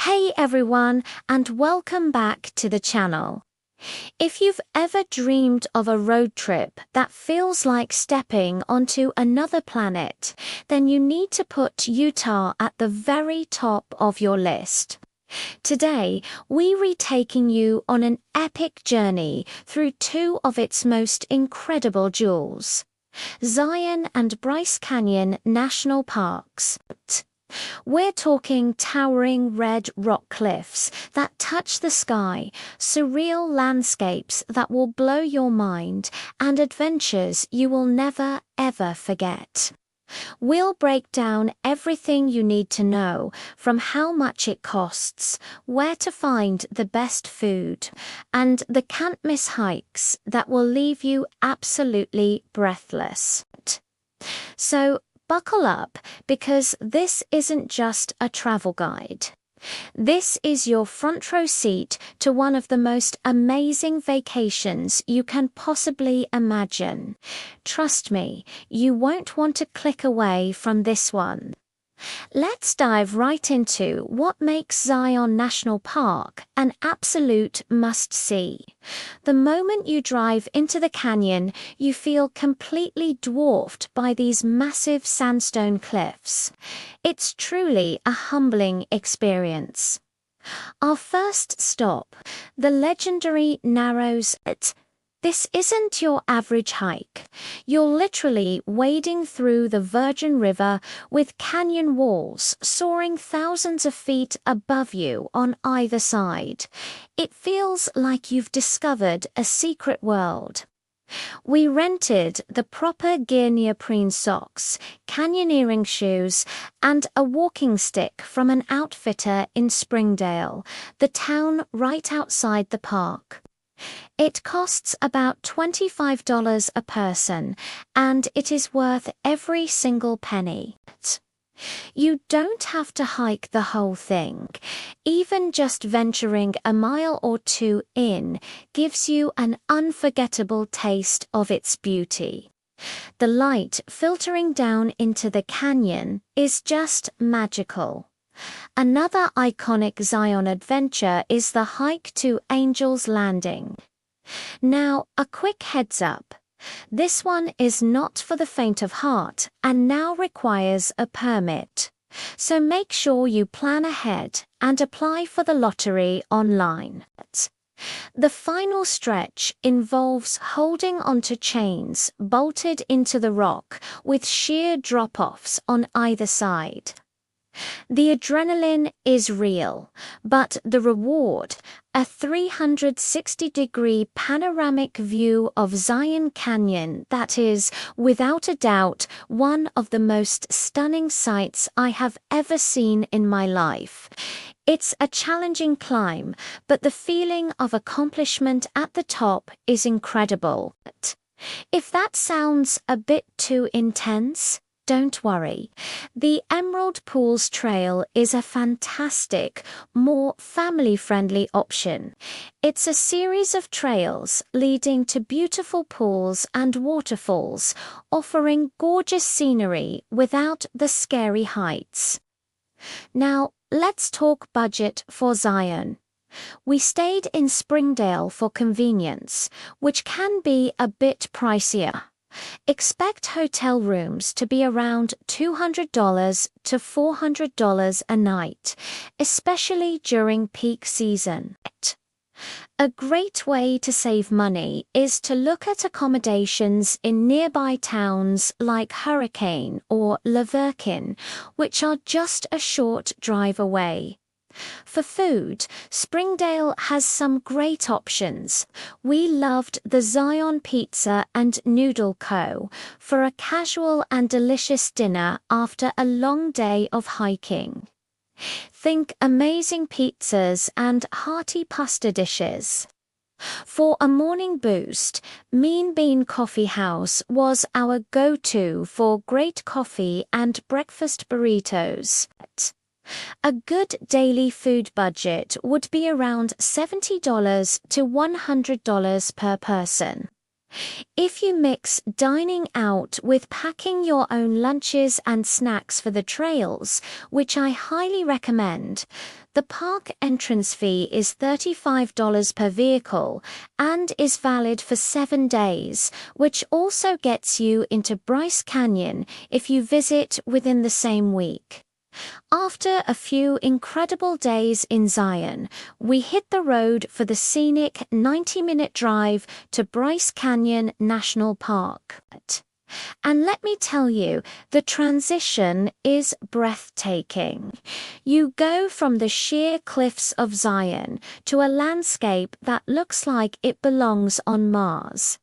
Hey everyone, and welcome back to the channel. If you've ever dreamed of a road trip that feels like stepping onto another planet, then you need to put Utah at the very top of your list. Today, we're taking you on an epic journey through two of its most incredible jewels, Zion and Bryce Canyon National Parks. We're talking towering red rock cliffs that touch the sky, surreal landscapes that will blow your mind, and adventures you will never, ever forget. We'll break down everything you need to know, from how much it costs, where to find the best food, and the can't-miss hikes that will leave you absolutely breathless. So, buckle up, because this isn't just a travel guide. This is your front row seat to one of the most amazing vacations you can possibly imagine. Trust me, you won't want to click away from this one. Let's dive right into what makes Zion National Park an absolute must-see. The moment you drive into the canyon, you feel completely dwarfed by these massive sandstone cliffs. It's truly a humbling experience. Our first stop, the legendary Narrows. This isn't your average hike. You're literally wading through the Virgin River with canyon walls soaring thousands of feet above you on either side. It feels like you've discovered a secret world. We rented the proper gear, neoprene socks, canyoneering shoes, and a walking stick from an outfitter in Springdale, the town right outside the park. It costs about $25 a person, and it is worth every single penny. You don't have to hike the whole thing. Even just venturing a mile or two in gives you an unforgettable taste of its beauty. The light filtering down into the canyon is just magical. Another iconic Zion adventure is the hike to Angel's Landing. Now, a quick heads up. This one is not for the faint of heart and now requires a permit. So make sure you plan ahead and apply for the lottery online. The final stretch involves holding onto chains bolted into the rock with sheer drop-offs on either side. The adrenaline is real, but the reward, a 360-degree panoramic view of Zion Canyon that is, without a doubt, one of the most stunning sights I have ever seen in my life. It's a challenging climb, but the feeling of accomplishment at the top is incredible. If that sounds a bit too intense, don't worry. The Emerald Pools Trail is a fantastic, more family-friendly option. It's a series of trails leading to beautiful pools and waterfalls, offering gorgeous scenery without the scary heights. Now, let's talk budget for Zion. We stayed in Springdale for convenience, which can be a bit pricier. Expect hotel rooms to be around $200 to $400 a night, especially during peak season. A great way to save money is to look at accommodations in nearby towns like Hurricane or Laverkin, which are just a short drive away. For food, Springdale has some great options. We loved the Zion Pizza and Noodle Co. for a casual and delicious dinner after a long day of hiking. Think amazing pizzas and hearty pasta dishes. For a morning boost, Mean Bean Coffee House was our go-to for great coffee and breakfast burritos. A good daily food budget would be around $70 to $100 per person. If you mix dining out with packing your own lunches and snacks for the trails, which I highly recommend, the park entrance fee is $35 per vehicle and is valid for 7 days, which also gets you into Bryce Canyon if you visit within the same week. After a few incredible days in Zion, we hit the road for the scenic 90-minute drive to Bryce Canyon National Park. And let me tell you, the transition is breathtaking. You go from the sheer cliffs of Zion to a landscape that looks like it belongs on Mars.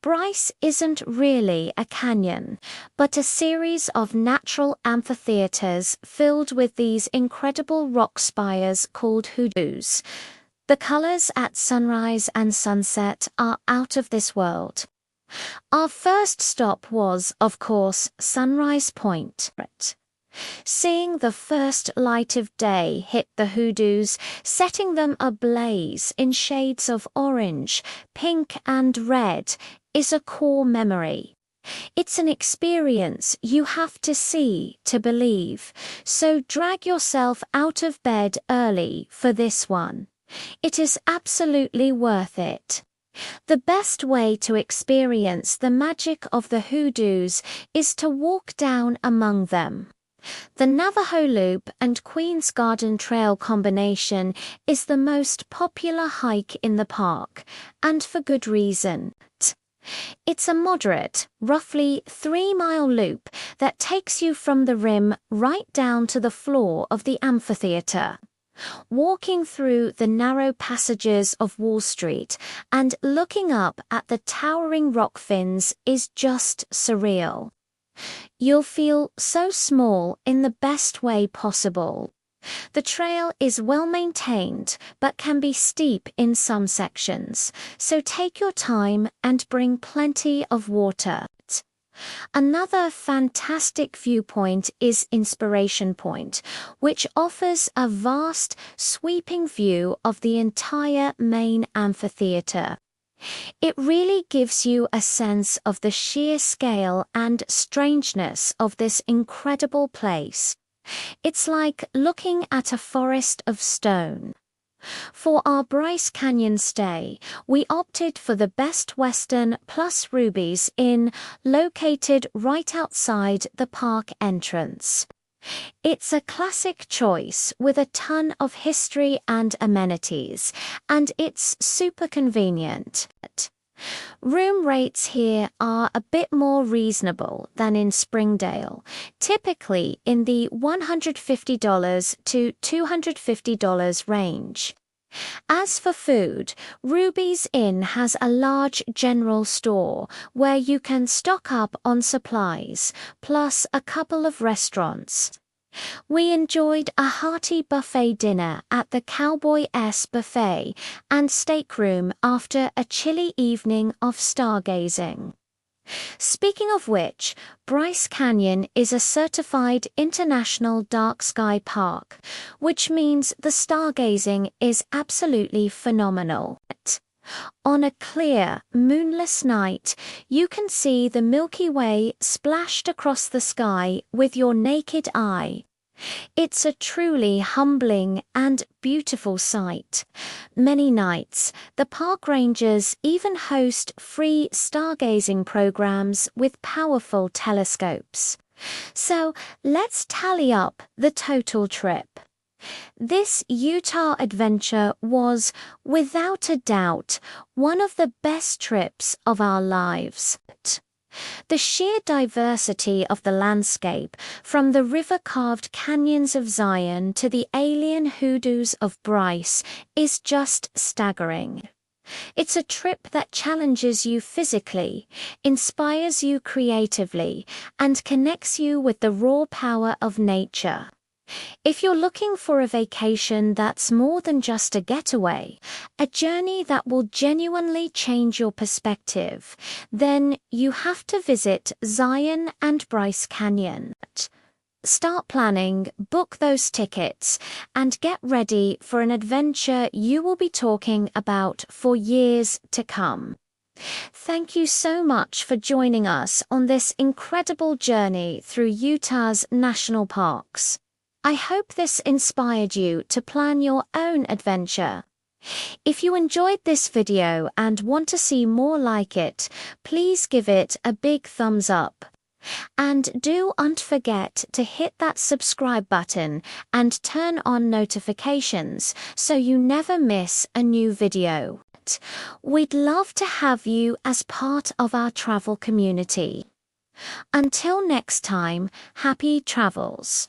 Bryce isn't really a canyon, but a series of natural amphitheaters filled with these incredible rock spires called hoodoos. The colors at sunrise and sunset are out of this world. Our first stop was, of course, Sunrise Point. Seeing the first light of day hit the hoodoos, setting them ablaze in shades of orange, pink and red, is a core memory. It's an experience you have to see to believe, so drag yourself out of bed early for this one. It is absolutely worth it. The best way to experience the magic of the hoodoos is to walk down among them. The Navajo Loop and Queen's Garden Trail combination is the most popular hike in the park, and for good reason. It's a moderate, roughly 3-mile loop that takes you from the rim right down to the floor of the amphitheater. Walking through the narrow passages of Wall Street and looking up at the towering rock fins is just surreal. You'll feel so small in the best way possible. The trail is well maintained but can be steep in some sections, so take your time and bring plenty of water. Another fantastic viewpoint is Inspiration Point, which offers a vast, sweeping view of the entire main amphitheater. It really gives you a sense of the sheer scale and strangeness of this incredible place. It's like looking at a forest of stone. For our Bryce Canyon stay, we opted for the Best Western plus Ruby's Inn, located right outside the park entrance. It's a classic choice with a ton of history and amenities, and it's super convenient. Room rates here are a bit more reasonable than in Springdale, typically in the $150 to $250 range. As for food, Ruby's Inn has a large general store where you can stock up on supplies, plus a couple of restaurants. We enjoyed a hearty buffet dinner at the Cowboy S Buffet and Steakroom after a chilly evening of stargazing. Speaking of which, Bryce Canyon is a certified international dark sky park, which means the stargazing is absolutely phenomenal. On a clear, moonless night, you can see the Milky Way splashed across the sky with your naked eye. It's a truly humbling and beautiful sight. Many nights, the park rangers even host free stargazing programs with powerful telescopes. So let's tally up the total trip. This Utah adventure was, without a doubt, one of the best trips of our lives. The sheer diversity of the landscape, from the river-carved canyons of Zion to the alien hoodoos of Bryce, is just staggering. It's a trip that challenges you physically, inspires you creatively, and connects you with the raw power of nature. If you're looking for a vacation that's more than just a getaway, a journey that will genuinely change your perspective, then you have to visit Zion and Bryce Canyon. Start planning, book those tickets, and get ready for an adventure you will be talking about for years to come. Thank you so much for joining us on this incredible journey through Utah's national parks. I hope this inspired you to plan your own adventure. If you enjoyed this video and want to see more like it, please give it a big thumbs up. And don't forget to hit that subscribe button and turn on notifications so you never miss a new video. We'd love to have you as part of our travel community. Until next time, happy travels.